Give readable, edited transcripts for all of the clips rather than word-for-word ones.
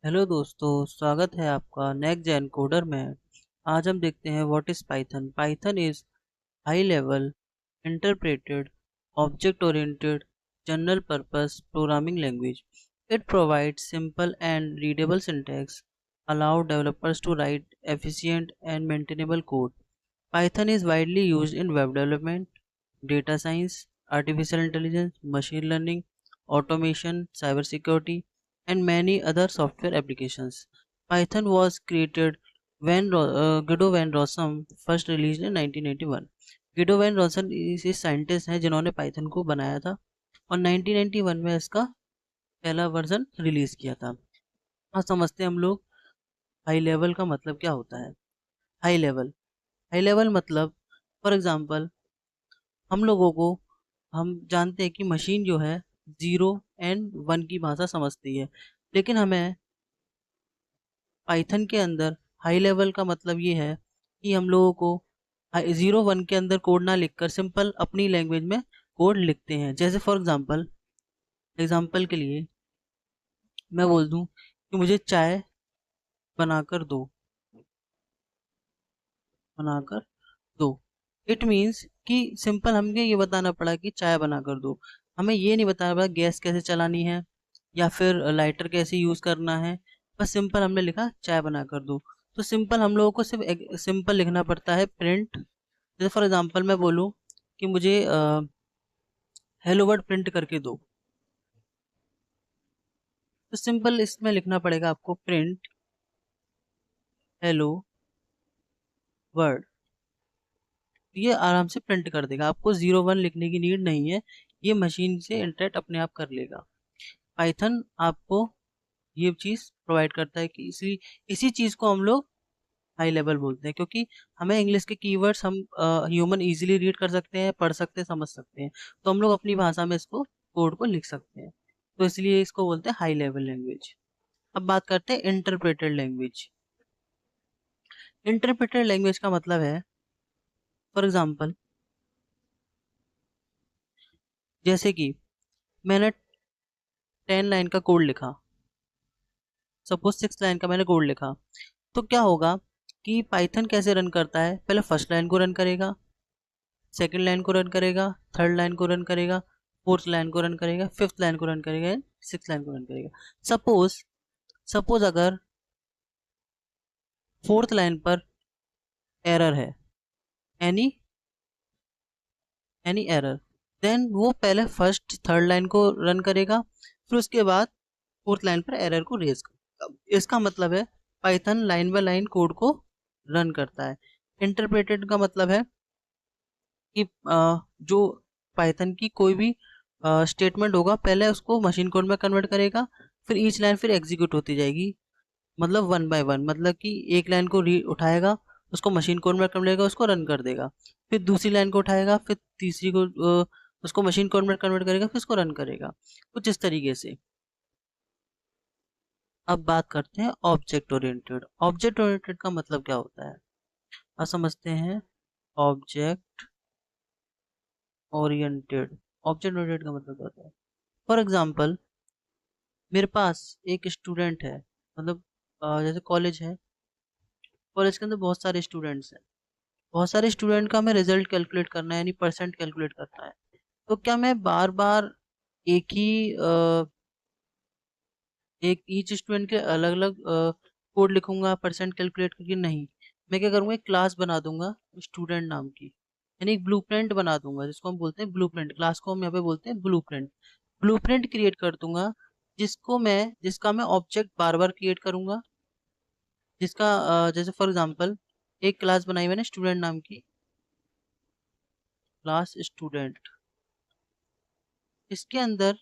Hello दोस्तों, स्वागत है आपका नेक्स्ट जेन कोडर में। आज हम देखते हैं what is Python. Python is high level interpreted object oriented general purpose programming language. It provides simple and readable syntax, allow developers to write efficient and maintainable code. Python is widely used in web development, data science, artificial intelligence, machine learning, automation, cybersecurity, and many other software applications. Python was created when Guido van Rossum first released in 1981. Guido van Rossum इस scientist हैं जिन्होंने Python को बनाया था और 1991 में इसका पहला वर्जन रिलीज किया था। आज समझते हैं हम लोग हाई लेवल का मतलब क्या होता है। हाई लेवल हाई लेवल मतलब, फॉर एग्जांपल, हम लोगों को हम जानते हैं कि मशीन जो है ज़ीरो एंड वन की भाषा समझती है, लेकिन हमें पाइथन के अंदर हाई लेवल का मतलब ये है कि हम लोगों को ज़ीरो वन के अंदर कोड ना लिखकर सिंपल अपनी लैंग्वेज में कोड लिखते हैं। जैसे फॉर एग्जांपल एग्जांपल के लिए मैं बोल दूं कि मुझे चाय बनाकर दो, बनाकर दो। इट मीन्स कि सिंपल हमें ये बताना पड़ा कि चाय बना कर दो। हमें ये नहीं बताना पड़ा गैस कैसे चलानी है या फिर लाइटर कैसे यूज़ करना है। बस सिंपल हमने लिखा चाय बना कर दो। तो सिंपल हम लोगों को सिर्फ एक सिंपल लिखना पड़ता है प्रिंट। जैसे फॉर एग्जांपल मैं बोलूँ कि मुझे हेलो वर्ड प्रिंट करके दो, तो सिंपल इसमें लिखना पड़ेगा आपको प्रिंट हेलो वर्ड। ये आराम से प्रिंट कर देगा, आपको ज़ीरो वन लिखने की नीड नहीं है। ये मशीन से इंटरेक्ट अपने आप कर लेगा। पाइथन आपको ये चीज़ प्रोवाइड करता है कि इसी इसी चीज़ को हम लोग हाई लेवल बोलते हैं, क्योंकि हमें इंग्लिश के कीवर्ड्स हम ह्यूमन इजीली रीड कर सकते हैं, पढ़ सकते हैं, समझ सकते हैं। तो हम लोग अपनी भाषा में इसको कोड को लिख सकते हैं। तो इसलिए इसको बोलते हैं हाई लेवल लैंग्वेज। अब बात करते हैं इंटरप्रेटेड लैंग्वेज। इंटरप्रेटेड लैंग्वेज का मतलब है, फॉर एग्जाम्पल, जैसे कि मैंने 10 लाइन का कोड लिखा, सपोज 6 लाइन का मैंने कोड लिखा। तो क्या होगा कि पाइथन कैसे रन करता है, पहले फर्स्ट लाइन को रन करेगा, सेकंड लाइन को रन करेगा, थर्ड लाइन को रन करेगा, फोर्थ लाइन को रन करेगा, फिफ्थ लाइन को रन करेगा एंड सिक्स लाइन को रन करेगा। सपोज सपोज अगर फोर्थ लाइन पर एरर है, एनी एनी एरर, देन वो पहले फर्स्ट थर्ड लाइन को रन करेगा, फिर उसके बाद फोर्थ लाइन पर एरर को रेज करेगा। इसका मतलब है Python line by line code को रन करता है। इंटरप्रेटेड का मतलब है कि जो पाइथन की कोई भी स्टेटमेंट होगा पहले उसको मशीन कोड में कन्वर्ट करेगा, फिर ईच लाइन फिर एग्जीक्यूट होती जाएगी। मतलब वन बाय वन, मतलब कि एक लाइन को री उठाएगा, उसको मशीन कोड में कन्वर्ट करेगा, उसको रन कर देगा। फिर दूसरी लाइन को उठाएगा, फिर तीसरी को उसको मशीन कोड में कन्वर्ट करेगा, फिर उसको रन करेगा, कुछ इस तरीके से। अब बात करते हैं ऑब्जेक्ट ओरिएंटेड। ऑब्जेक्ट ओरिएंटेड का मतलब क्या होता है, अब समझते हैं। ऑब्जेक्ट ओरिएंटेड ऑब्जेक्ट ओरिएंटेड का मतलब क्या होता है। फॉर एग्जांपल, मेरे पास एक स्टूडेंट है, मतलब जैसे कॉलेज है, कॉलेज के अंदर बहुत सारे स्टूडेंट्स हैं। बहुत सारे स्टूडेंट का हमें रिजल्ट कैलकुलेट करना है, यानी परसेंट कैलकुलेट करना है। तो क्या मैं बार बार एक ही एक ईच स्टूडेंट के अलग अलग कोड लिखूंगा परसेंट कैलकुलेट करके? नहीं। मैं क्या करूँगा, एक क्लास बना दूंगा स्टूडेंट नाम की, यानी एक ब्लूप्रिंट बना दूंगा जिसको हम बोलते हैं ब्लूप्रिंट। क्लास को हम यहाँ पे बोलते हैं ब्लूप्रिंट। ब्लूप्रिंट क्रिएट कर दूंगा जिसका मैं ऑब्जेक्ट बार बार क्रिएट करूंगा, जिसका जैसे फॉर एग्जांपल एक क्लास बनाई मैंने स्टूडेंट नाम की, क्लास स्टूडेंट। इसके अंदर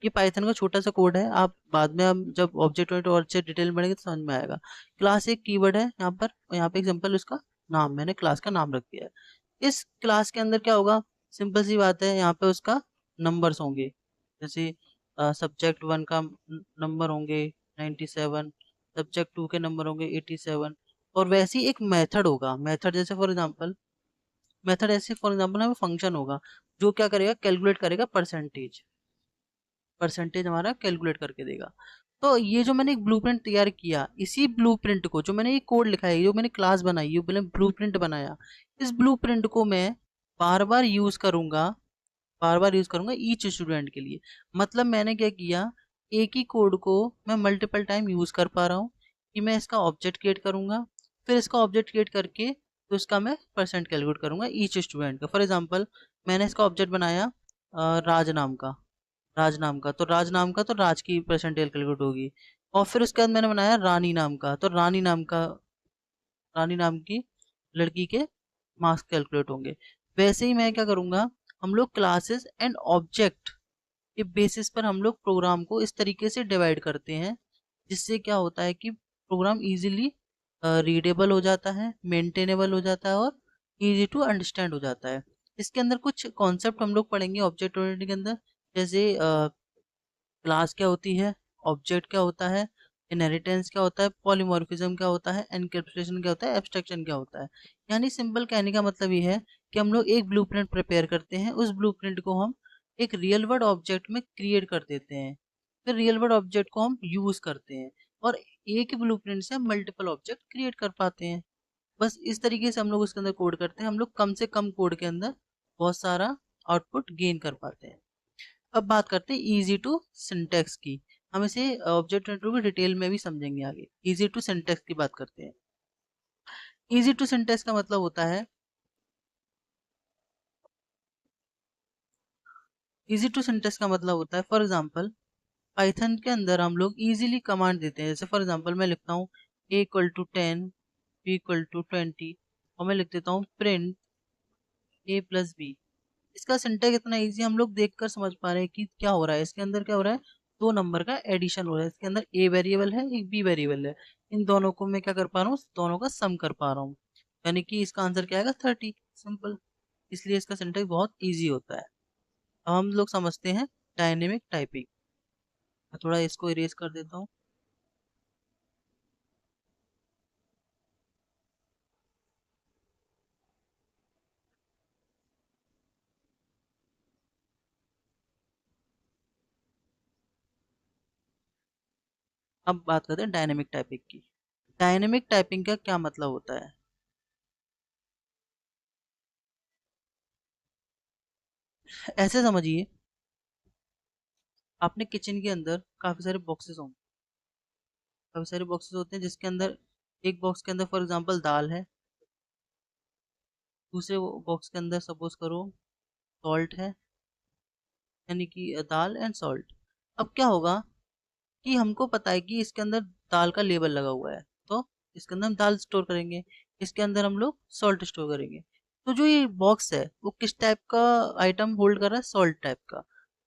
ये पाइथन का छोटा सा कोड है, आप बाद में हम जब ऑब्जेक्ट ओरिएंटेड और अच्छे डिटेल में पढ़ेंगे तो समझ में आएगा। क्लास एक कीवर्ड है यहाँ पर, यहाँ पे एग्जांपल उसका नाम, मैंने क्लास का नाम रख दिया है। इस क्लास के अंदर क्या होगा, सिंपल सी बात है, यहाँ पे उसका नंबर्स होंगे। जैसे सब्जेक्ट वन का नंबर होंगे 97, सब्जेक्ट टू के नंबर होंगे 87। और वैसे ही एक मेथड होगा, मेथड जैसे फॉर एग्जाम्पल, मेथड ऐसे फॉर एग्जाम्पल हमें फंक्शन होगा जो क्या करेगा, कैलकुलेट करेगा परसेंटेज। परसेंटेज हमारा कैलकुलेट करके देगा। तो ये जो मैंने एक ब्लूप्रिंट तैयार किया, इसी ब्लूप्रिंट को, जो मैंने ये कोड लिखा है, जो मैंने क्लास बनाई, ये मैंने ब्लूप्रिंट बनाया, इस ब्लूप्रिंट को मैं बार बार यूज करूंगा, बार बार यूज करूंगा ईच स्टूडेंट के लिए। मतलब मैंने क्या किया, एक ही कोड को मैं मल्टीपल टाइम यूज कर पा रहा हूँ, कि मैं इसका ऑब्जेक्ट क्रिएट करूंगा, फिर इसका ऑब्जेक्ट क्रिएट करके तो इसका मैं परसेंट कैलकुलेट करूंगा ईच स्टूडेंट का। फॉर एग्जाम्पल मैंने इसका ऑब्जेक्ट बनाया राज नाम का, राज नाम का, तो राज नाम का तो राज की परसेंटेज कैलकुलेट होगी। और फिर उसके बाद मैंने बनाया रानी नाम का, तो रानी नाम का, रानी नाम की लड़की के मार्क्स कैलकुलेट होंगे। वैसे ही मैं क्या करूंगा, हम लोग क्लासेस एंड ऑब्जेक्ट के बेसिस पर हम लोग प्रोग्राम को इस तरीके से डिवाइड करते हैं, जिससे क्या होता है कि प्रोग्राम इजीली रीडेबल हो जाता है, मेंटेनेबल हो जाता है और इजी टू अंडरस्टैंड हो जाता है। इसके अंदर कुछ कॉन्सेप्ट हम लोग पढ़ेंगे ऑब्जेक्ट ओरिएंटेड के अंदर, जैसे क्लास क्या होती है, ऑब्जेक्ट क्या होता है, इनहेरिटेंस क्या होता है, पॉलीमॉर्फिज्म क्या होता है, एनकैप्सुलेशन क्या होता है, एब्स्ट्रैक्शन क्या होता है। यानी सिंपल कहने का मतलब ये है कि हम लोग एक ब्लूप्रिंट प्रिपेयर करते हैं, उस ब्लूप्रिंट को हम एक रियल वर्ल्ड ऑब्जेक्ट में क्रिएट कर देते हैं, फिर रियल वर्ल्ड ऑब्जेक्ट को हम यूज करते हैं, और एक ही ब्लूप्रिंट से हम मल्टीपल ऑब्जेक्ट क्रिएट कर पाते हैं। बस इस तरीके से हम लोग उसके अंदर कोड करते हैं, हम लोग कम से कम कोड के अंदर बहुत सारा आउटपुट गेन कर पाते हैं। अब बात करते हैं इजी टू सिंटैक्स की। हम इसे ऑब्जेक्ट ओरिएंटेड को डिटेल में भी समझेंगे आगे। इजी टू सिंटैक्स की बात करते हैं। इजी टू सिंटैक्स का मतलब होता है, इजी टू सिंटैक्स का मतलब होता है, फॉर एग्जांपल पाइथन के अंदर हम लोग इजीली कमांड देते हैं। जैसे फॉर एग्जांपल मैं लिखता हूँ a=10, b=20, और मैं लिख देता हूँ प्रिंट a+b। इसका सिंटैक्स इतना इजी, हम लोग देखकर समझ पा रहे हैं कि क्या हो रहा है इसके अंदर, क्या हो रहा है, दो नंबर का एडिशन हो रहा है। इसके अंदर ए वेरिएबल है, एक बी वेरिएबल है, इन दोनों को मैं क्या कर पा रहा हूँ, दोनों का सम कर पा रहा हूँ, यानी कि इसका आंसर क्या आएगा, 30। सिंपल। इसलिए इसका सिंटैक्स बहुत ईजी होता है। अब हम लोग समझते हैं डायनेमिक टाइपिंग। मैं थोड़ा इसको इरेज कर देता हूँ। अब बात करते हैं डायनेमिक टाइपिंग की। डायनेमिक टाइपिंग का क्या मतलब होता है, ऐसे समझिए, आपने किचन के अंदर काफी सारे बॉक्सेस होंगे, काफी सारे बॉक्सेस होते हैं, जिसके अंदर एक बॉक्स के अंदर फॉर एग्जांपल दाल है, दूसरे बॉक्स के अंदर सपोज करो सॉल्ट है, यानी कि दाल एंड सॉल्ट। अब क्या होगा कि हमको पता है कि इसके अंदर दाल का लेबल लगा हुआ है, तो इसके अंदर हम दाल स्टोर करेंगे, इसके अंदर हम लोग सॉल्ट स्टोर करेंगे। तो जो ये बॉक्स है वो किस टाइप का आइटम होल्ड कर रहा है, सॉल्ट टाइप का।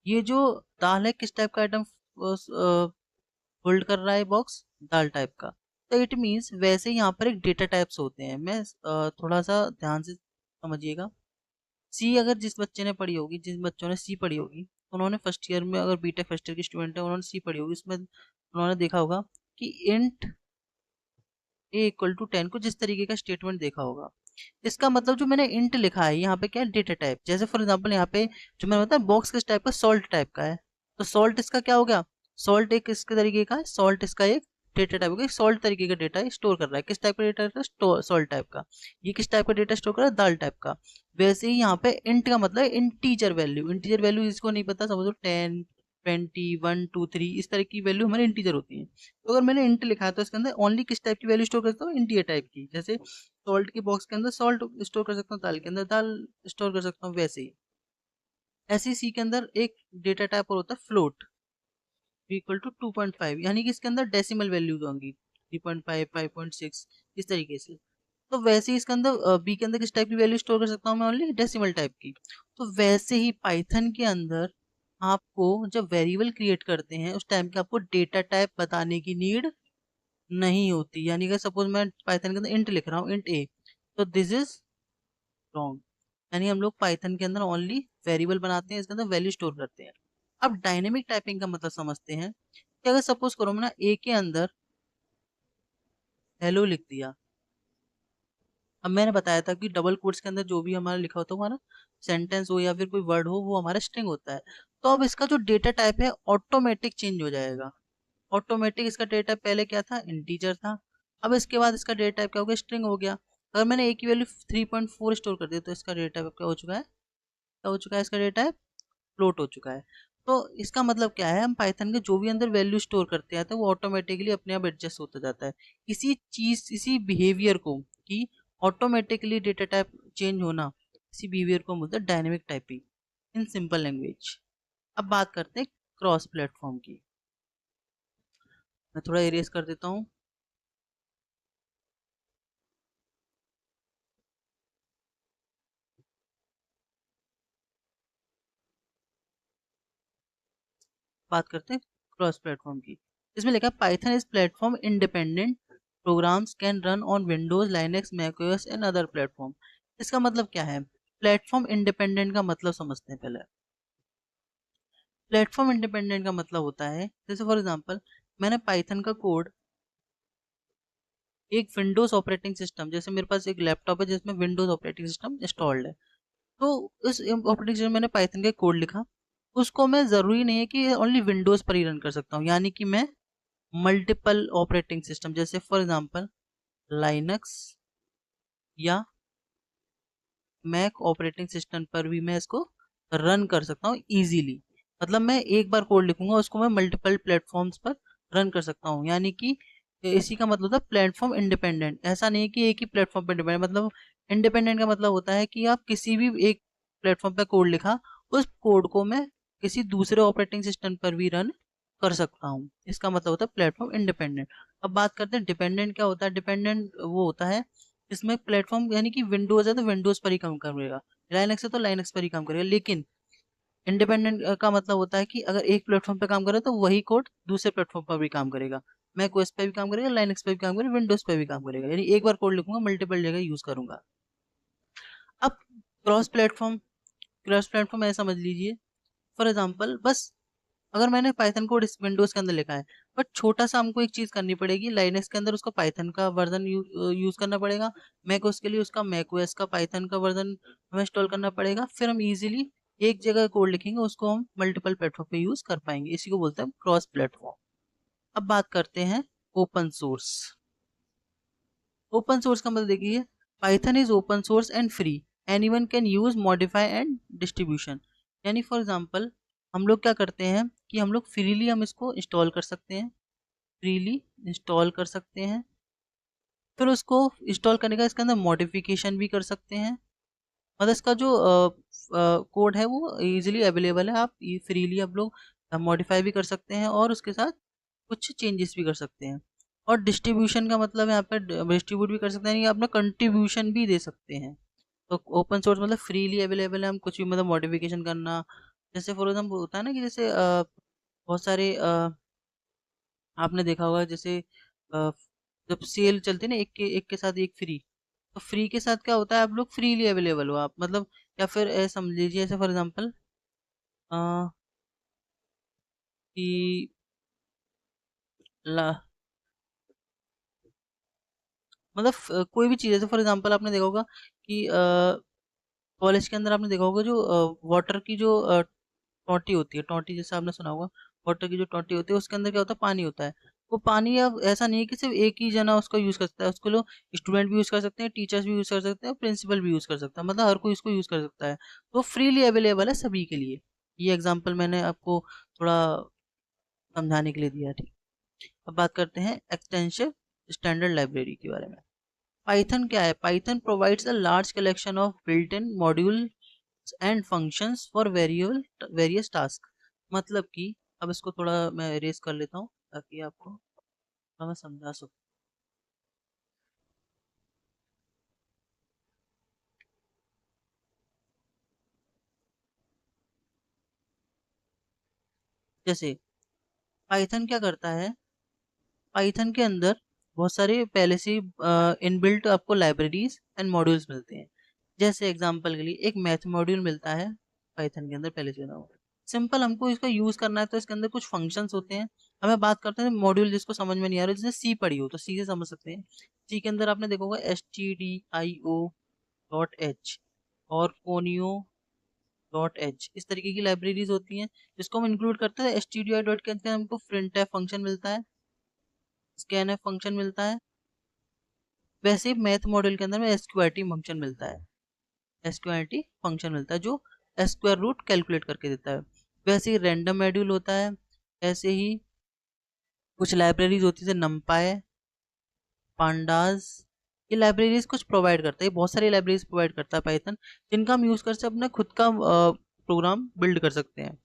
ये जो दाल है किस टाइप का आइटम होल्ड कर रहा है बॉक्स, दाल टाइप का। तो इट मीन्स वैसे ही यहाँ पर एक डेटा टाइप्स होते हैं। मैं थोड़ा सा ध्यान से समझिएगा। सी अगर जिस बच्चे ने पढ़ी होगी, जिन बच्चों ने सी पढ़ी होगी, उन्होंने फर्स्ट ईयर में, अगर बीटेक फर्स्ट ईयर की स्टूडेंट है, उन्होंने सी पढ़ी होगी, इसमें उन्होंने देखा होगा कि इंट a=10 को जिस तरीके का स्टेटमेंट देखा होगा। इसका मतलब जो मैंने इंट लिखा है यहाँ पे क्या है, डेटा टाइप। जैसे फॉर एग्जांपल यहाँ पे जो मैंने बताया बॉक्स किस टाइप का, सॉल्ट टाइप का है, तो सॉल्ट इसका क्या हो गया, सॉल्ट एक किसके तरीके का है, सॉल्ट इसका एक डेटा टाइप का, सॉल्ट तरीके का डेटा स्टोर कर रहा है। किस टाइप का डेटा, सॉल्ट टाइप का। ये किस टाइप का डेटा स्टोर कर रहा है, दाल टाइप का। वैसे ही यहाँ पे इंट का मतलब इंटीजर वैल्यू। इंटीजर वैल्यू जिसको नहीं पता, समझ लो 10, 20, 1, 2, 3, इस तरह की वैल्यू हमारे इंटीजर होती है। तो अगर मैंने इंट लिखा है तो इसके अंदर ओनली किस टाइप की वैल्यू स्टोर करता हूँ, इंटीजर टाइप की। जैसे सॉल्ट के बॉक्स के अंदर सॉल्ट स्टोर कर सकता हूँ, दाल के अंदर दाल स्टोर कर सकता हूँ, वैसे ही। ऐसे ही सी के अंदर एक डेटा टाइप और होता है फ्लोट, b=2.5, यानी कि इसके अंदर डेसिमल वैल्यूज होंगी, 3.5, 5.6, इस तरीके से। तो वैसे ही इसके अंदर बी के अंदर किस टाइप की वैल्यू स्टोर कर सकता हूँ मैं, ओनली डेसिमल टाइप की। तो वैसे ही पाइथन के अंदर आपको जब वेरिएबल क्रिएट करते हैं उस टाइम के आपको डेटा टाइप बताने की नीड नहीं होती। यानी कि सपोज मैं पाइथन के अंदर इंट लिख रहा हूँ, इंट ए, तो दिस इज रॉन्ग। यानी हम लोग पाइथन के अंदर ओनली वेरिएबल बनाते हैं, इसके अंदर वैल्यू स्टोर करते हैं। अब डायनेमिक टाइपिंग का मतलब समझते हैं कि अगर सपोज करो मैंने ए के अंदर हेलो लिख दिया। अब मैंने बताया था कि डबल कोट्स के अंदर जो भी हमारा लिखा होता है, हमारा सेंटेंस हो या फिर कोई वर्ड हो, वो हमारा स्ट्रिंग होता है। तो अब इसका जो डेटा टाइप है ऑटोमेटिक चेंज हो जाएगा, ऑटोमेटिक इसका डेटा टाइप पहले क्या था, इंटीजर था। अब इसके बाद इसका डेटा टाइप क्या हो गया, स्ट्रिंग हो गया। अगर मैंने ए की वैल्यू 3.4 स्टोर कर दी तो इसका डेटा टाइप क्या हो चुका है, क्या हो चुका है, इसका डेटा टाइप फ्लोट हो चुका है। तो इसका मतलब क्या है, हम पाइथन के जो भी अंदर वैल्यू स्टोर करते हैं तो वो ऑटोमेटिकली अपने आप एडजस्ट होता जाता है। इसी बिहेवियर को, कि ऑटोमेटिकली डेटा टाइप चेंज होना, इसी बिहेवियर को बोलते हैं dynamic typing in simple language. अब बात करते हैं क्रॉस प्लेटफॉर्म की। मैं थोड़ा इरेज कर देता हूँ। बात करते हैं क्रॉस प्लेटफॉर्म की। इसमें लिखा है Python is platform independent, programs can run on Windows, Linux, macOS and other platform. इसका मतलब क्या है, प्लेटफॉर्म इंडिपेंडेंट का मतलब समझते हैं पहले। प्लेटफॉर्म इंडिपेंडेंट का मतलब होता है, जैसे फॉर एग्जांपल मैंने पाइथन का कोड एक विंडोज ऑपरेटिंग सिस्टम, जैसे मेरे पास एक लैपटॉप है जिसमें विंडोज ऑपरेटिंग सिस्टम इंस्टॉल्ड है, तो इस ऑपरेटिंग सिस्टम में मैंने पाइथन का कोड लिखा, उसको मैं ज़रूरी नहीं है कि ओनली विंडोज़ पर ही रन कर सकता हूँ, यानी कि मैं मल्टीपल ऑपरेटिंग सिस्टम जैसे फॉर एग्जांपल लाइनक्स या मैक ऑपरेटिंग सिस्टम पर भी मैं इसको रन कर सकता हूँ इजीली। मतलब मैं एक बार कोड लिखूंगा उसको मैं मल्टीपल प्लेटफॉर्म्स पर रन कर सकता हूँ, यानी कि इसी का मतलब होता है प्लेटफॉर्म इंडिपेंडेंट। ऐसा नहीं है कि एक ही प्लेटफॉर्म पर डिपेंडेंट, मतलब इंडिपेंडेंट का मतलब होता है कि आप किसी भी एक प्लेटफॉर्म पर कोड लिखा, उस कोड को मैं किसी दूसरे ऑपरेटिंग सिस्टम पर भी रन कर सकता हूँ, इसका मतलब होता है प्लेटफॉर्म इंडिपेंडेंट। अब बात करते हैं डिपेंडेंट क्या होता है। डिपेंडेंट वो होता है इसमें प्लेटफॉर्म, यानी कि विंडोज है तो विंडोज पर ही काम करेगा, लाइनक्स है तो लाइनक्स पर ही काम करेगा। लेकिन इंडिपेंडेंट का मतलब होता है कि अगर एक प्लेटफॉर्म पे काम करे तो वही कोड दूसरे प्लेटफॉर्म पर भी काम करेगा, मैक ओएस पे भी काम करेगा, लाइनक्स पे भी काम करेगा, विंडोज पे भी काम करेगा। यानी एक बार कोड लिखूंगा मल्टीपल जगह यूज करूंगा। अब क्रॉस प्लेटफॉर्म, क्रॉस प्लेटफॉर्म ऐसा समझ लीजिए, फॉर एग्जाम्पल बस अगर मैंने पाइथन कोड इस विंडोज के अंदर लिखा है, बट छोटा सा हमको एक चीज करनी पड़ेगी, लाइनक्स के अंदर उसका पाइथन का वर्जन यूज करना पड़ेगा, मैक ओएस के लिए उसका मैक ओएस का पाइथन का वर्जन हमें इंस्टॉल करना पड़ेगा, फिर हम इजीली एक जगह कोड लिखेंगे उसको हम मल्टीपल प्लेटफॉर्म पे यूज कर पाएंगे। इसी को बोलते हैं क्रॉस प्लेटफॉर्म। अब बात करते हैं ओपन सोर्स। ओपन सोर्स का मतलब देखिए, Python is open source and free, anyone can use, modify and distribution. यानी फॉर एग्जांपल हम लोग क्या करते हैं कि हम लोग फ्रीली हम इसको इंस्टॉल कर सकते हैं, फ्रीली इंस्टॉल कर सकते हैं, फिर उसको इंस्टॉल करने का इसके अंदर मॉडिफिकेशन भी कर सकते हैं। मतलब इसका जो कोड है वो इजीली अवेलेबल है, आप फ्रीली आप लोग मॉडिफाई भी कर सकते हैं और उसके साथ कुछ चेंजेस भी कर सकते हैं। और डिस्ट्रीब्यूशन का मतलब है यहाँ पे डिस्ट्रीब्यूट भी कर सकते हैं, या अपना कंट्रीब्यूशन भी दे सकते हैं। तो ओपन सोर्स मतलब फ्रीली अवेलेबल है, हम कुछ भी मतलब मॉडिफिकेशन करना, जैसे फॉर एग्जाम्पल होता है ना कि जैसे बहुत सारे आपने देखा होगा जैसे अ, जब सेल चलती है ना, एक के साथ एक फ्री, तो फ्री के साथ क्या होता है, आप लोग फ्रीली अवेलेबल हो आप, मतलब या फिर समझ लीजिए ऐसे फॉर एग्जांपल कि ला मतलब कोई भी चीज़ है, फॉर एग्जांपल आपने देखा होगा कि कॉलेज के अंदर आपने देखा होगा जो वाटर की जो टोटी होती है, टोटी जैसे आपने सुना होगा, वाटर की जो टोटी होती है उसके अंदर क्या होता है, पानी होता है। वो पानी अब ऐसा नहीं है कि सिर्फ एक ही जना उसको यूज़ कर सकता है, उसको लोग स्टूडेंट भी यूज़ कर सकते हैं, टीचर्स भी यूज़ कर सकते हैं, प्रिंसिपल भी यूज़ कर सकता है, मतलब हर कोई इसको यूज़ कर सकता है। तो फ्रीली अवेलेबल है सभी के लिए। ये एग्जाम्पल मैंने आपको थोड़ा समझाने के लिए दिया, ठीक। अब बात करते हैं एक्सटेंसिव स्टैंडर्ड लाइब्रेरी के बारे में। पाइथन क्या है, Python provides a large collection of built in module and functions for various task. मतलब कि अब इसको थोड़ा मैं रेस कर लेता हूँ ताकि आपको थोड़ा मैं समझा सकूँ। जैसे पाइथन क्या करता है, पाइथन के अंदर बहुत सारे पहले से इनबिल्ट आपको लाइब्रेरीज एंड मॉड्यूल्स मिलते हैं। जैसे एग्जांपल के लिए एक मैथ मॉड्यूल मिलता है पाइथन के अंदर पहले से बना हुआ। सिंपल हमको इसका यूज करना है तो इसके अंदर कुछ फंक्शंस होते हैं। हमें बात करते हैं मॉड्यूल जिसको समझ में नहीं आ रहा, जिसने सी पढ़ी हो तो सी से समझ सकते हैं। सी के अंदर आपने देखा होगा stdio.h और कोनियो डॉट एच, इस तरीके की लाइब्रेरीज होती हैं जिसको हम इंक्लूड करते हैं। stdioh डॉट के अंदर हमको printf फंक्शन मिलता है, scanf फंक्शन मिलता है। वैसे ही मैथ मॉड्यूल के अंदर में sqrt फंक्शन मिलता है, sqrt फंक्शन मिलता है जो स्क्वायर रूट कैलकुलेट करके देता है। वैसे ही रैंडम मॉड्यूल होता है। ऐसे ही कुछ लाइब्रेरीज होती है जैसे numpy, pandas, ये लाइब्रेरीज कुछ प्रोवाइड करता है, बहुत सारी लाइब्रेरीज प्रोवाइड करता है पाइथन, जिनका हम यूज कर सकते अपना खुद का प्रोग्राम बिल्ड कर सकते हैं।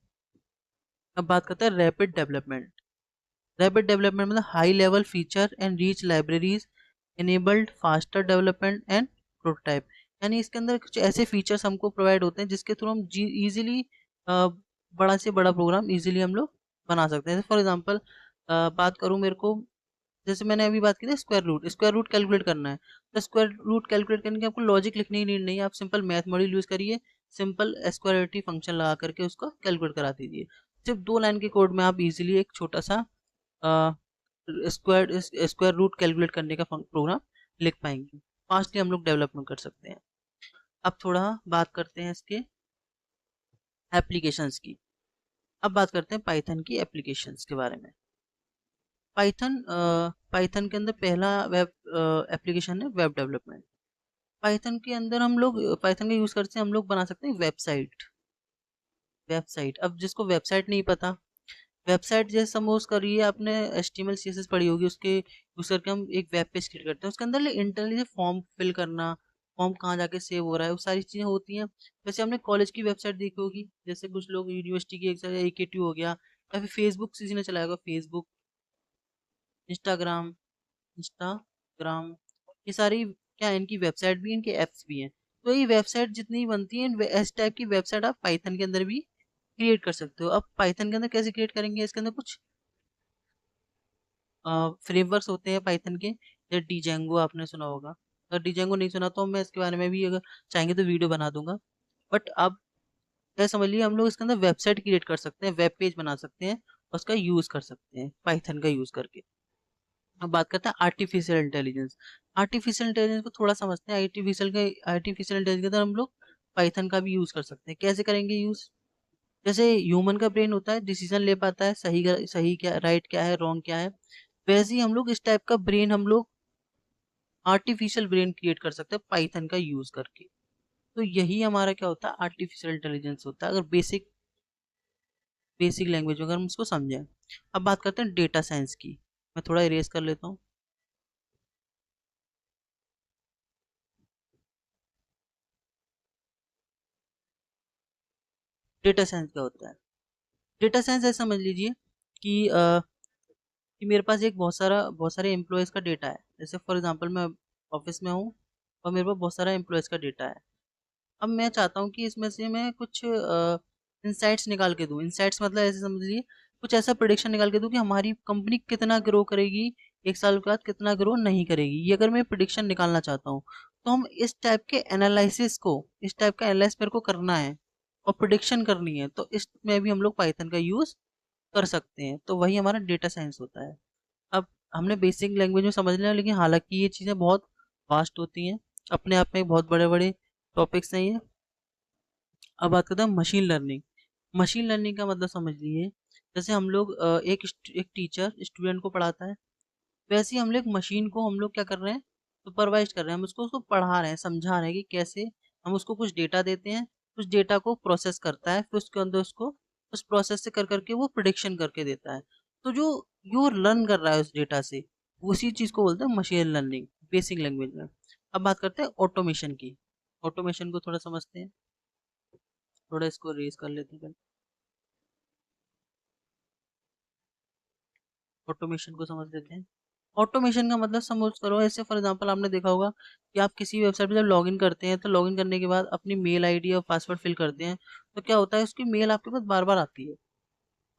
अब बात करते हैं रैपिड डेवलपमेंट। रैपिड डेवलपमेंट मतलब high level feature and reach libraries enabled faster development and prototype. यानी इसके अंदर कुछ ऐसे फीचर्स हमको प्रोवाइड होते हैं जिसके थ्रू हम इजीली बड़ा से बड़ा प्रोग्राम इजीली हम लोग बना सकते हैं। फॉर एग्जांपल बात करूं, मेरे को जैसे मैंने अभी बात की थी स्क्वायर रूट कैलकुलेट करना है, तो स्क्वायर रूट कैलकुलेट करने के आपको लॉजिक लिखने की नीड नहीं है, आप सिंपल मैथ मॉड्यूल यूज करिए, सिंपल स्क्वायरिटी फंक्शन लगा करके उसको कैलकुलेट करा दीजिए। सिर्फ 2 लाइन के कोड में आप इजीली एक छोटा सा स्क्वायर रूट कैलकुलेट करने का प्रोग्राम लिख पाएंगे। फास्टली हम लोग डेवलपमेंट कर सकते हैं। अब थोड़ा बात करते हैं इसके एप्लीकेशंस की। अब बात करते हैं पाइथन की एप्लीकेशंस के बारे में। पाइथन के अंदर पहला वेब एप्लीकेशन है वेब डेवलपमेंट। पाइथन के अंदर हम लोग पाइथन का यूज़ करते हैं, हम लोग बना सकते हैं वेबसाइट। अब जिसको वेबसाइट नहीं पता, वेबसाइट जैसे सपोज करिए आपने HTML CSS पढ़ी होगी, उसके यूज करके हम एक वेब पेज क्रिएट करते हैं, उसके अंदर इंटरनली फॉर्म फिल करना, फॉर्म कहाँ जाके सेव हो रहा है, वो सारी चीज़ें होती हैं। वैसे हमने कॉलेज की वेबसाइट देखी होगी, जैसे कुछ लोग यूनिवर्सिटी की AKTU हो गया, या फिर फेसबुक किसी ने चलाया होगा, फेसबुक, इंस्टाग्राम इंस्टाग्राम ये सारी क्या है, इनकी वेबसाइट भी, इनके ऐप्स भी हैं। तो ये वेबसाइट जितनी बनती है इस टाइप की वेबसाइट आप पाइथन के अंदर भी क्रिएट कर सकते हो। अब पाइथन के अंदर कैसे क्रिएट करेंगे, इसके अंदर कुछ फ्रेमवर्क्स होते हैं पाइथन के, जैसे डिजेंगो आपने सुना होगा। अगर डिजेंगो नहीं सुना तो मैं इसके बारे में भी अगर चाहेंगे तो वीडियो बना दूंगा। बट अब क्या समझ लीजिए, हम लोग इसके अंदर वेबसाइट क्रिएट कर सकते हैं, वेब पेज बना सकते हैं, और उसका यूज कर सकते हैं पाइथन का यूज करके। अब बात करते हैं आर्टिफिशियल इंटेलिजेंस। आर्टिफिशियल इंटेलिजेंस को थोड़ा समझते हैं। आर्टिफिशियल इंटेलिजेंस के अंदर हम लोग पाइथन का भी यूज कर सकते हैं। कैसे करेंगे यूज, जैसे ह्यूमन का ब्रेन होता है, डिसीजन ले पाता है, सही क्या, राइट क्या है, रॉन्ग क्या है, वैसे ही हम लोग इस टाइप का ब्रेन हम लोग आर्टिफिशियल ब्रेन क्रिएट कर सकते हैं पाइथन का यूज करके। तो यही हमारा क्या होता है, आर्टिफिशियल इंटेलिजेंस होता है, अगर बेसिक लैंग्वेज में अगर हम इसको समझें। अब बात करते हैं डेटा साइंस की। मैं थोड़ा इरेज कर लेता हूँ। डेटा साइंस क्या होता है, डेटा साइंस ऐसा समझ लीजिए कि कि मेरे पास एक बहुत सारे एम्प्लॉयज़ का डेटा है। जैसे फॉर एग्जांपल मैं ऑफिस में हूँ और मेरे पास बहुत सारा एम्प्लॉयज़ का डेटा है। अब मैं चाहता हूँ कि इसमें से मैं कुछ इंसाइट्स निकाल के दूँ। इंसाइट्स मतलब ऐसे समझ लीजिए कुछ ऐसा प्रेडिक्शन निकाल के दूँ कि हमारी कंपनी कितना ग्रो करेगी, 1 साल के बाद कितना ग्रो नहीं करेगी। ये अगर मैं प्रेडिक्शन निकालना चाहता हूँ, तो हम इस टाइप का एनालिसिस मेरे को करना है और प्रेडिक्शन करनी है, तो इसमें भी हम लोग पाइथन का यूज़ कर सकते हैं। तो वही हमारा डेटा साइंस होता है। अब हमने बेसिक लैंग्वेज में समझ लिया, लेकिन हालांकि ये चीज़ें बहुत वास्ट होती हैं, अपने आप में बहुत बड़े बड़े टॉपिक्स हैं ये। अब बात करते हैं मशीन लर्निंग। मशीन लर्निंग का मतलब समझ लीजिए, जैसे हम लोग एक टीचर स्टूडेंट को पढ़ाता है, वैसे ही हम लोग मशीन को हम लोग क्या कर रहे हैं, सुपरवाइज कर रहे हैं, हम उसको उसको पढ़ा रहे हैं, समझा रहे हैं कि कैसे हम उसको कुछ डेटा देते हैं, उस डेटा को प्रोसेस करता है, फिर उसके अंदर उसको उस प्रोसेस से कर करके वो प्रिडिक्शन करके देता है। तो जो जो लर्न कर रहा है उस डेटा से, उसी चीज़ को बोलते हैं मशीन लर्निंग बेसिक लैंग्वेज में। अब बात करते हैं ऑटोमेशन की। ऑटोमेशन को थोड़ा समझते हैं, थोड़ा इसको रेस कर लेते हैं। ऑटोमेशन को समझ लेते हैं। ऑटोमेशन का मतलब समझ करो, ऐसे फॉर एग्जांपल आपने देखा होगा कि आप किसी वेबसाइट पे जब लॉगिन करते हैं, तो लॉगिन करने के बाद अपनी मेल आईडी और पासवर्ड फिल करते हैं, तो क्या होता है, उसकी मेल आपके पास बार बार आती है,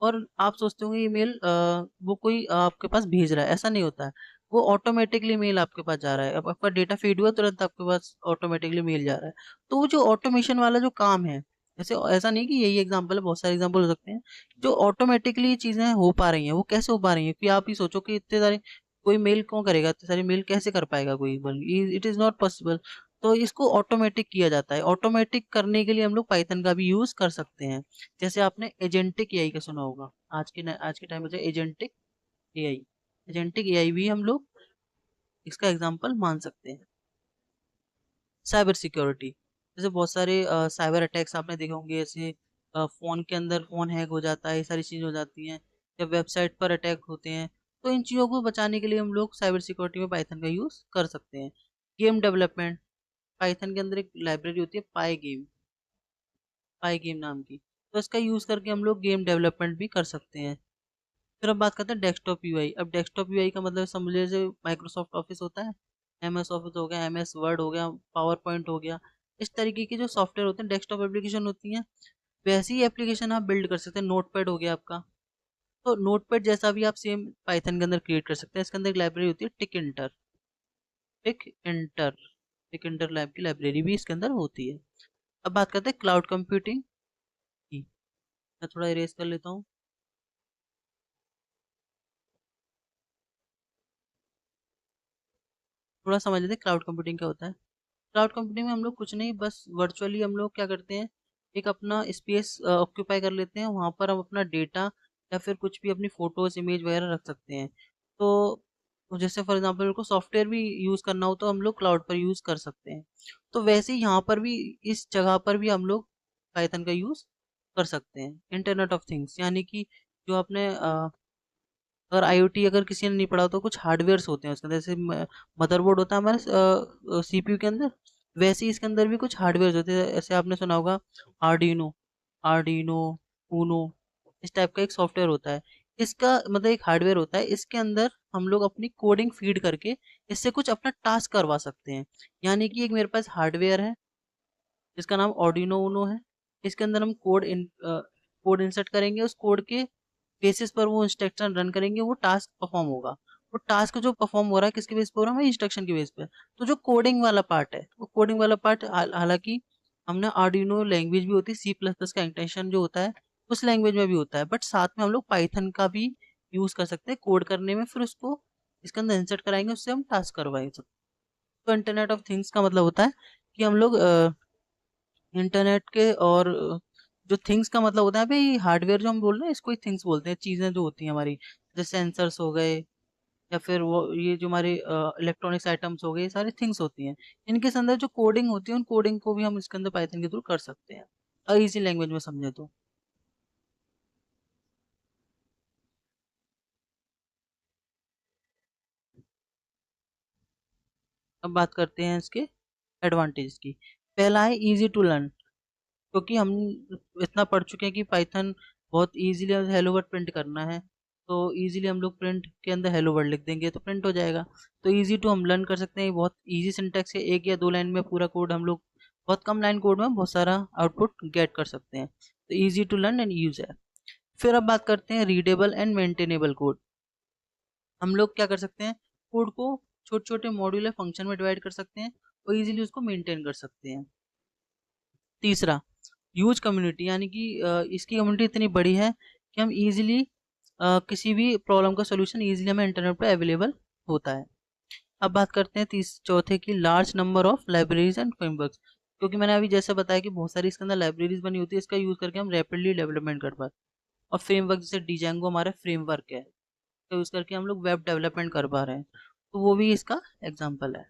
और आप सोचते होंगे ये मेल वो कोई आपके पास भेज रहा है। ऐसा नहीं होता है, वो ऑटोमेटिकली मेल आपके पास जा रहा है। अब आपका डेटा फीड हुआ, तुरंत आपके पास ऑटोमेटिकली मेल जा रहा है। तो वो जो ऑटोमेशन वाला जो काम है, जैसे ऐसा नहीं कि यही एग्जांपल है, बहुत सारे एग्जांपल हो सकते हैं जो ऑटोमेटिकली चीजें हो पा रही हैं। वो कैसे हो पा रही हैं, कि आप ही सोचो कि इतने सारे कोई मेल कौन करेगा, इतने सारे मेल कैसे कर पाएगा कोई, इट इज नॉट पॉसिबल। तो इसको ऑटोमेटिक किया जाता है। ऑटोमेटिक करने के लिए हम लोग पाइथन का भी यूज कर सकते हैं। जैसे आपने एजेंटिक एआई का सुना होगा, आज के टाइम में एजेंटिक एआई, एजेंटिक एआई भी हम लोग इसका एग्जांपल मान सकते हैं। साइबर सिक्योरिटी, जैसे बहुत सारे साइबर अटैक्स आपने देखे होंगे, जैसे फोन के अंदर फोन हैक हो जाता है, ये सारी चीजें हो जाती हैं, या वेबसाइट पर अटैक होते हैं। तो इन चीज़ों को बचाने के लिए हम लोग साइबर सिक्योरिटी में पाइथन का यूज़ कर सकते हैं। गेम डेवलपमेंट, पाइथन के अंदर एक लाइब्रेरी होती है पाई गेम नाम की, तो इसका यूज़ करके हम लोग गेम डेवलपमेंट भी कर सकते हैं। फिर अब बात करते हैं डेस्कटॉप यूआई। अब डेस्कटॉप यूआई का मतलब समझ लीजिए जैसे माइक्रोसॉफ्ट ऑफिस होता है, एमएस ऑफिस हो गया, एमएस वर्ड हो गया, पावर पॉइंट हो गया, इस तरीके के जो सॉफ्टवेयर होते हैं डेस्कटॉप एप्लीकेशन होती हैं, वैसी ही एप्लीकेशन आप बिल्ड कर सकते हैं। नोटपैड हो गया आपका, तो नोटपैड जैसा भी आप सेम पाइथन के अंदर क्रिएट कर सकते हैं। इसके अंदर एक लाइब्रेरी होती है टिक इंटर टिक इंटर लैब की लाइब्रेरी भी इसके अंदर होती है। अब बात करते हैं क्लाउड कंप्यूटिंग की। मैं थोड़ा इरेज कर लेता हूँ। थोड़ा समझ लेते हैं क्लाउड कंप्यूटिंग क्या होता है। क्लाउड कंप्यूटिंग में हम लोग कुछ नहीं, बस वर्चुअली हम लोग क्या करते हैं, एक अपना स्पेस ऑक्यूपाई कर लेते हैं, वहाँ पर हम अपना डेटा या फिर कुछ भी अपनी फोटोज इमेज वगैरह रख सकते हैं। तो जैसे फॉर एग्जांपल को सॉफ्टवेयर भी यूज़ करना हो तो हम लोग क्लाउड पर यूज़ कर सकते हैं। तो वैसे ही यहाँ पर भी, इस जगह पर भी हम लोग पाइथन का यूज़ कर सकते हैं। इंटरनेट ऑफ थिंग्स, यानी कि जो आपने अगर आईओटी अगर किसी ने नहीं पढ़ा तो कुछ हार्डवेयर्स होते हैं उसके अंदर, जैसे मदरबोर्ड होता है हमारे सीपीयू के अंदर, वैसे ही इसके अंदर भी कुछ हार्डवेयर होते हैं। ऐसे आपने सुना होगा आर्डिनो आर्डिनो ऊनो, इस टाइप का एक सॉफ्टवेयर होता है। इसका मतलब एक हार्डवेयर होता है, इसके अंदर हम लोग अपनी कोडिंग फीड करके इससे कुछ अपना टास्क करवा सकते हैं। यानी कि एक मेरे पास हार्डवेयर है जिसका नाम ऑर्डिनो ऊनो है, इसके अंदर हम कोड इंसर्ट करेंगे, उस कोड के बेसिस पर वो इंस्ट्रक्शन रन करेंगे, वो टास्क परफॉर्म होगा। वो टास्क जो परफॉर्म हो रहा है किसके बेस पर हो रहा है, इंस्ट्रक्शन के बेस पे। तो जो कोडिंग वाला पार्ट है, वो कोडिंग वाला पार्ट हालांकि हमने आर्डिनो लैंग्वेज भी होती है, सी प्लस प्लस का इंटेंशन जो होता है उस लैंग्वेज में भी होता है, बट साथ में हम लोग पाइथन का भी यूज कर सकते हैं कोड करने में, फिर उसको इसके अंदर इंसर्ट कराएंगे, उससे हम टास्क करवाएंगे। तो इंटरनेट ऑफ थिंग्स का मतलब होता है कि हम लोग इंटरनेट के और जो थिंग्स का मतलब होता है भाई, हार्डवेयर जो हम बोल रहे हैं इसको ही थिंग्स बोलते हैं, चीजें जो होती हैं हमारी, जैसे सेंसर्स हो गए, या फिर वो ये जो हमारे इलेक्ट्रॉनिक्स आइटम्स हो गए, ये सारी थिंग्स होती हैं। इनके अंदर जो कोडिंग होती है, उन कोडिंग को भी हम इसके अंदर पाइथन के थ्रू कर सकते हैं, और इजी लैंग्वेज में समझे तो। अब बात करते हैं इसके एडवांटेज की। पहला है इजी टू लर्न, क्योंकि हम इतना पढ़ चुके हैं कि पाइथन बहुत इजीली हेलो वर्ड प्रिंट करना है, तो इजीली हम लोग प्रिंट के अंदर हेलो वर्ड लिख देंगे तो प्रिंट हो जाएगा। तो इजी टू हम लर्न कर सकते हैं, बहुत इजी सिंटैक्स है, एक या दो लाइन में पूरा कोड हम लोग, बहुत कम लाइन कोड में बहुत सारा आउटपुट गेट कर सकते हैं। तो easy to learn and use है। फिर अब बात करते हैं रीडेबल एंड मेंटेनेबल कोड। हम लोग क्या कर सकते हैं, कोड को छोटे छोटे मॉड्यूलर फंक्शन में डिवाइड कर सकते हैं और इजीली उसको मेंटेन कर सकते हैं। तीसरा, ह्यूज कम्युनिटी, यानी कि इसकी कम्युनिटी इतनी बड़ी है कि हम इजीली किसी भी प्रॉब्लम का सोल्यूशन इजीली हमें इंटरनेट पे अवेलेबल होता है। अब बात करते हैं तीस चौथे की, large number of libraries and frameworks. क्योंकि मैंने अभी जैसे बताया कि बहुत सारी इसके अंदर लाइब्रेरीज बनी होती है, इसका यूज करके हम रैपिडली डेवलपमेंट कर पाते हैं। और फ्रेमवर्क जैसे डिजेंगो हमारा फ्रेमवर्क है, तो यूज करके हम लोग वेब डेवलपमेंट कर पा रहे हैं, तो वो भी इसका एग्जाम्पल है।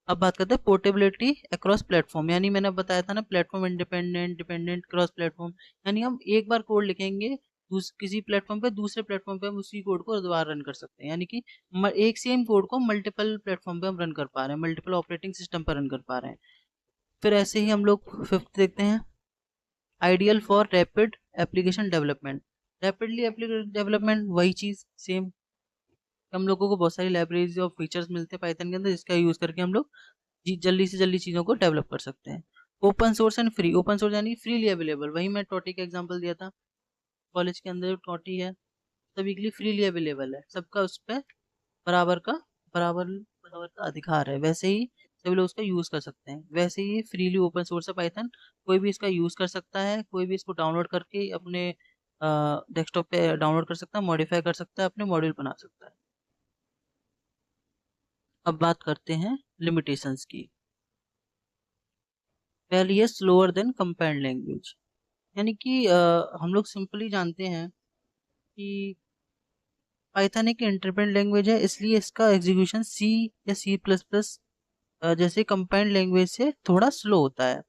अब बात करते हैं पोर्टेबिलिटी अक्रॉस प्लेटफॉर्म, यानी मैंने बताया था ना, platform independent, dependent, cross platform. यानी हम एक बार कोड लिखेंगे किसी प्लेटफॉर्म पे, दूसरे प्लेटफॉर्म पे हम उसी कोड को दोबारा रन कर सकते हैं। यानी कि एक सेम कोड को मल्टीपल प्लेटफॉर्म पे हम रन कर पा रहे हैं, मल्टीपल ऑपरेटिंग सिस्टम पर रन कर पा रहे हैं। फिर ऐसे ही हम लोग फिफ्थ देखते हैं, ideal for rapid application development. Rapidly application development वही चीज़ सेम, हम लोगों को बहुत सारी लाइब्रेरीज और फीचर्स मिलते हैं पाइथन के अंदर, जिसका यूज करके हम लोग जल्दी से जल्दी चीज़ों को डेवलप कर सकते हैं। Open source and free, open source यानी फ्रीली अवेलेबल, वही मैं टोटी का एग्जांपल दिया था, कॉलेज के अंदर टोटी है, सभी के लिए फ्रीली अवेलेबल है, सबका उस पर बराबर का बराबर बराबर का अधिकार है, वैसे ही सभी लोग उसका यूज कर सकते हैं। वैसे ही फ्रीली ओपन सोर्स है पाइथन, कोई भी इसका यूज कर सकता है, कोई भी इसको डाउनलोड करके अपने डेस्कटॉप पे डाउनलोड कर सकता है, मॉडिफाई कर सकता है, अपने मॉड्यूल बना सकता है। अब बात करते हैं लिमिटेशंस की। पहली है स्लोअर देन कंपाइल्ड लैंग्वेज। यानी कि हम लोग सिंपली जानते हैं कि पाइथन एक इंटरप्रेट लैंग्वेज है, इसलिए इसका एग्जीक्यूशन सी या सी प्लस प्लस जैसे कंपाइल्ड लैंग्वेज से थोड़ा स्लो होता है।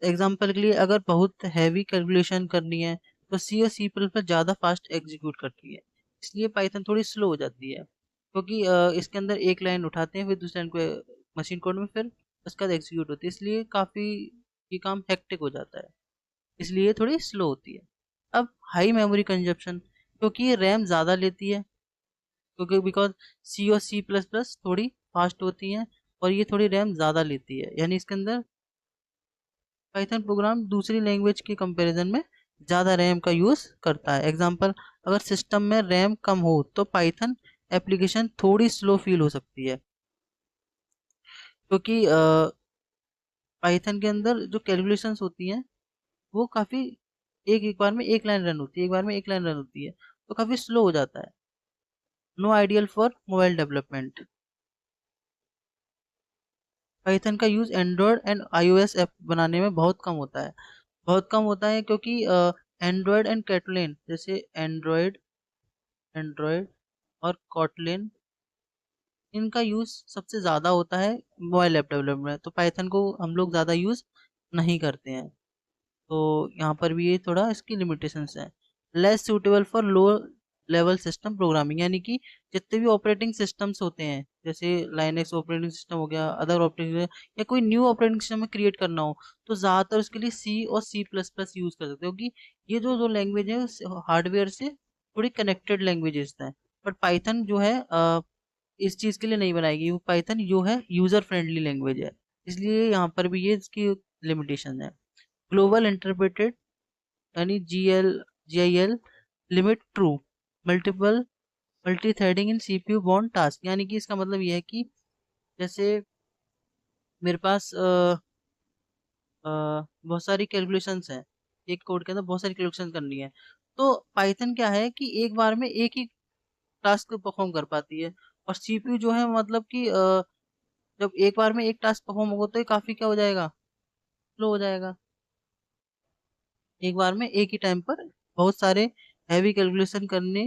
एग्जाम्पल के लिए अगर बहुत हैवी कैलकुलेशन करनी है तो सी और सी प्लस प्लस ज़्यादा फास्ट एग्जीक्यूट करती है, इसलिए पाइथन थोड़ी स्लो हो जाती है, क्योंकि इसके अंदर एक लाइन उठाते हैं फिर दूसरी लाइन को मशीन कोड में फिर उसके बाद एग्जीक्यूट होती है, इसलिए काफ़ी ये काम हेक्टिक हो जाता है, इसलिए थोड़ी स्लो होती है। अब हाई मेमोरी कंजप्शन, क्योंकि ये रैम ज़्यादा लेती है, क्योंकि बिकॉज सी और सी प्लस प्लस थोड़ी फास्ट होती हैं और ये थोड़ी रैम ज़्यादा लेती है, यानी इसके अंदर पाइथन प्रोग्राम दूसरी लैंग्वेज के कंपैरिजन में ज़्यादा रैम का यूज़ करता है। एग्जांपल, अगर सिस्टम में रैम कम हो तो पाइथन एप्लीकेशन थोड़ी स्लो फील हो सकती है, क्योंकि पाइथन के अंदर जो कैलकुलेशंस होती हैं वो काफ़ी एक एक बार में एक लाइन रन होती है, एक बार में एक लाइन रन होती है, तो काफ़ी स्लो हो जाता है। No ideal for mobile development. Python का use Android and iOS app बनाने में बहुत कम होता है, बहुत कम होता है, क्योंकि एंड्रॉयड एंड कैटलिन, जैसे एंड्रॉयड एंड्रॉयड और कॉटलिन, इनका यूज़ सबसे ज़्यादा होता है मोबाइल ऐप डेवलपमेंट में, तो पाइथन को हम लोग ज़्यादा यूज़ नहीं करते हैं। तो यहाँ पर भी ये थोड़ा इसकी लिमिटेशंस हैं। Less suitable for low level system programming, यानी कि जितने भी ऑपरेटिंग सिस्टम्स होते हैं, जैसे लाइनक्स ऑपरेटिंग सिस्टम हो गया, अदर ऑपरेटिंग, या कोई न्यू ऑपरेटिंग सिस्टम में क्रिएट करना हो तो ज़्यादातर उसके लिए सी और सी प्लस प्लस यूज़ कर सकते हो, क्योंकि ये जो जो लैंग्वेज है हार्डवेयर से थोड़ी कनेक्टेड लैंग्वेजेस हैं। बट पाइथन जो है इस चीज़ के लिए नहीं बनाएगी, वो पाइथन जो है यूज़र फ्रेंडली लैंग्वेज है, इसलिए यहाँ पर भी ये इसकी लिमिटेशन है। ग्लोबल इंटरप्रेटेड, यानी GIL limit true multiple multi threading in CPU bound task, यानी कि इसका मतलब ये है कि जैसे मेरे पास बहुत सारी कैलकुलेशंस हैं, एक कोड के अंदर बहुत सारी कैलकुलेशन करनी है, तो पाइथन क्या है कि एक बार में एक ही टास्क परफॉर्म कर पाती है, और CPU जो है मतलब कि जब एक बार में एक टास्क परफॉर्म होगा तो ये काफ़ी क्या हो जाएगा, स्लो हो जाएगा। एक बार में एक ही टाइम पर बहुत सारे हैवी कैलकुलेशन करने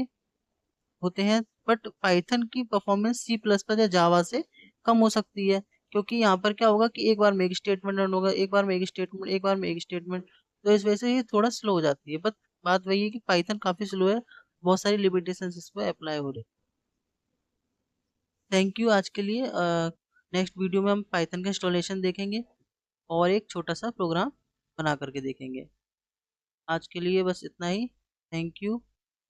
होते हैं, बट पाइथन की परफॉर्मेंस सी प्लस प्लस या जावा से कम हो सकती है, क्योंकि यहाँ पर क्या होगा कि एक बार में एक स्टेटमेंट रन होगा, एक बार में एक स्टेटमेंट, एक बार में एक स्टेटमेंट, तो इस वजह से ये थोड़ा स्लो हो जाती है। बट बात वही है कि पाइथन काफ़ी स्लो है, बहुत सारी लिमिटेशंस इस पर अप्लाई हो रही। थैंक यू आज के लिए। नेक्स्ट वीडियो में हम पाइथन का इंस्टॉलेशन देखेंगे और एक छोटा सा प्रोग्राम बना करके देखेंगे। आज के लिए बस इतना ही। Thank you.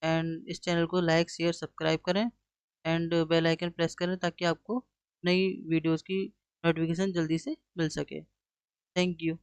एंड इस चैनल को लाइक शेयर सब्सक्राइब करें एंड बेल आइकन प्रेस करें ताकि आपको नई वीडियोस की नोटिफिकेशन जल्दी से मिल सके। Thank you.